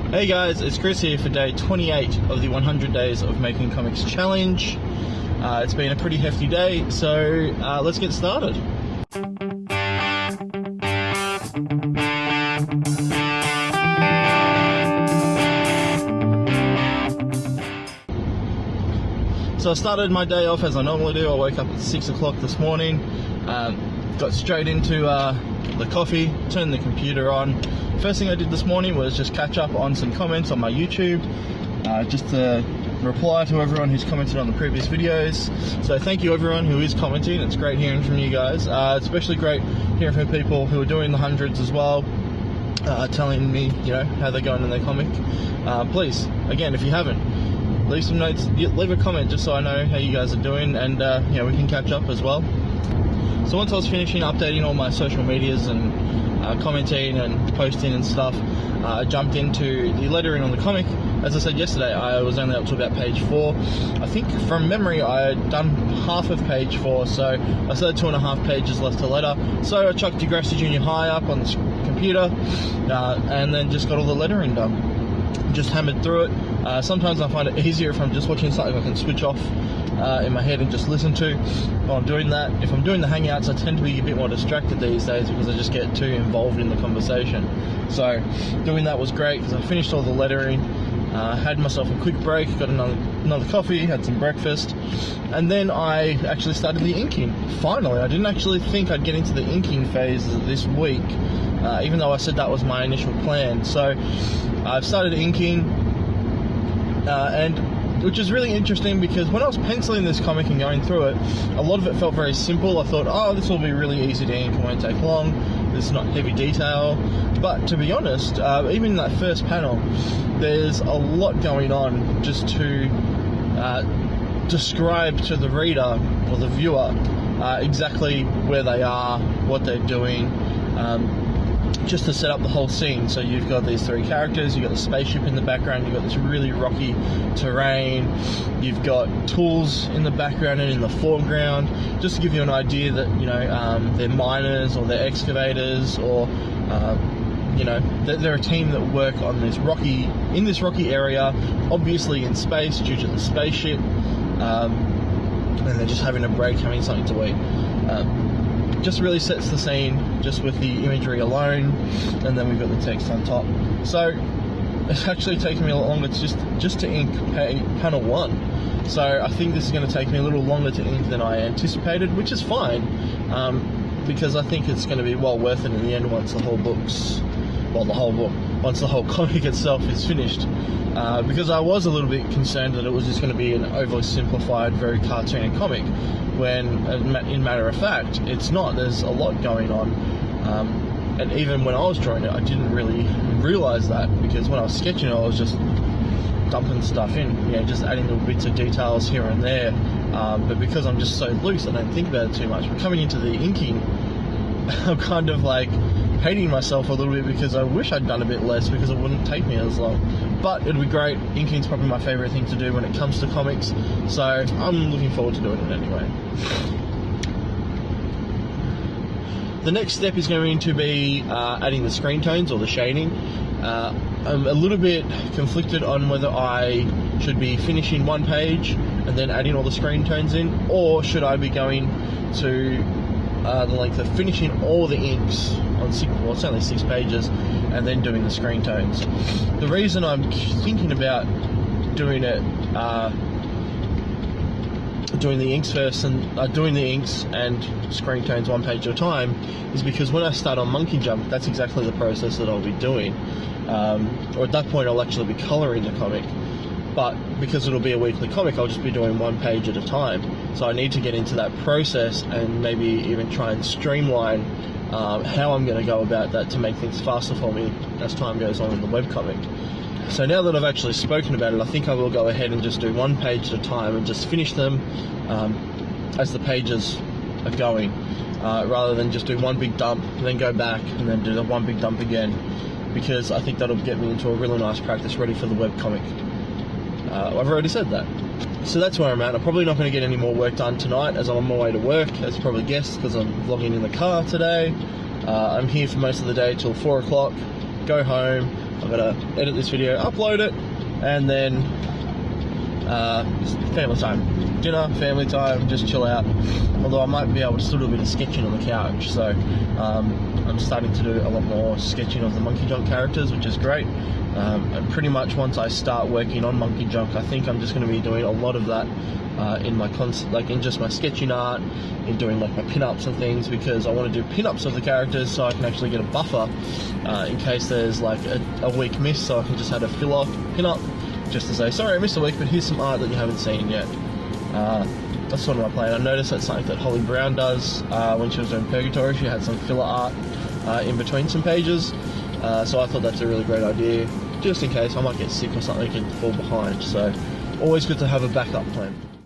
Hey guys, it's Chris here for day 28 of the 100 Days of Making Comics Challenge. It's been a pretty hefty day, so let's get started. So I started my day off as I normally do. I woke up at 6 o'clock this morning, got straight into the coffee, turned the computer on. First thing I did this morning was just catch up on some comments on my YouTube, just to reply to everyone who's commented on the previous videos. So thank you everyone who is commenting. It's great hearing from you guys. It's especially great hearing from people who are doing the hundreds as well, telling me, you know, how they're going in their comic. Please, again, if you haven't, leave some notes, leave a comment just so I know how you guys are doing, and you know, we can catch up as well. So once I was finishing updating all my social medias and commenting and posting and stuff, I jumped into the lettering on the comic. As I said yesterday, I was only up to about page 4. I think from memory I had done half of page 4, so I still had 2.5 pages left to letter. So I chucked Degrassi Junior High up on the computer, and then just got all the lettering done. Just hammered through it. Sometimes I find it easier if I'm just watching something I can switch off in my head and just listen to while I'm doing that. If I'm doing the Hangouts, I tend to be a bit more distracted these days because I just get too involved in the conversation. So doing that was great because I finished all the lettering, had myself a quick break, got another coffee, had some breakfast, and then I actually started the inking. Finally, I didn't actually think I'd get into the inking phase this week, even though I said that was my initial plan. So I've started inking, and which is really interesting because when I was penciling this comic and going through it, a lot of it felt very simple. I thought, oh, this will be really easy to ink, it won't take long, it's not heavy detail. But to be honest, even in that first panel, there's a lot going on just to describe to the reader or the viewer exactly where they are, what they're doing, just to set up the whole scene. So you've got these 3 characters, you've got the spaceship in the background, you've got this really rocky terrain, you've got tools in the background and in the foreground, just to give you an idea that, you know, they're miners or they're excavators, or you know, they're a team that work on this rocky area, obviously in space due to the spaceship, and they're just having a break, having something to eat. Just really sets the scene just with the imagery alone, and then we've got the text on top. So it's actually taken me a lot longer just to ink panel 1. So I think this is going to take me a little longer to ink than I anticipated, which is fine, because I think it's going to be well worth it in the end once the whole once the whole comic itself is finished. Because I was a little bit concerned that it was just going to be an overly simplified, very cartoony comic, when in matter of fact it's not. There's a lot going on, and even when I was drawing it I didn't really realise that, because when I was sketching it I was just dumping stuff in, you know, just adding little bits of details here and there, but because I'm just so loose I don't think about it too much. But coming into the inking, I'm kind of like hating myself a little bit because I wish I'd done a bit less, because it wouldn't take me as long. But it'd be great. Inking's probably my favourite thing to do when it comes to comics, so I'm looking forward to doing it anyway. The next step is going to be adding the screen tones or the shading. I'm a little bit conflicted on whether I should be finishing one page and then adding all the screen tones in, or should I be going to the length of finishing all the inks on it's only 6 pages, and then doing the screen tones. The reason I'm thinking about doing it, doing the inks first and doing the inks and screen tones 1 page at a time, is because when I start on Monkey Jump, that's exactly the process that I'll be doing. Or at that point I'll actually be colouring the comic. But because it'll be a weekly comic, I'll just be doing 1 page at a time. So I need to get into that process and maybe even try and streamline how I'm going to go about that to make things faster for me as time goes on in the webcomic. So now that I've actually spoken about it, I think I will go ahead and just do 1 page at a time and just finish them as the pages are going, rather than just do 1 big dump, then go back and then do the 1 big dump again, because I think that'll get me into a really nice practice ready for the webcomic. I've already said that. So that's where I'm at. I'm probably not going to get any more work done tonight as I'm on my way to work, as you probably guessed, because I'm vlogging in the car today. I'm here for most of the day till 4 o'clock, go home, I've got to edit this video, upload it, and then family time. Dinner, family time, just chill out. Although I might be able to still do a bit of sketching on the couch, so I'm starting to do a lot more sketching of the Monkey Junk characters, which is great. And pretty much once I start working on Monkey Junk, I think I'm just going to be doing a lot of that in my in just my sketching art, in doing like my pin-ups and things, because I want to do pin-ups of the characters so I can actually get a buffer in case there's like a week miss, so I can just add a fill-up pin-up just to say, sorry I missed a week, but here's some art that you haven't seen yet. That's sort of my plan. I noticed that's something that Holly Brown does when she was doing Purgatory. She had some filler art in between some pages, so I thought that's a really great idea, just in case I might get sick or something and fall behind. So always good to have a backup plan.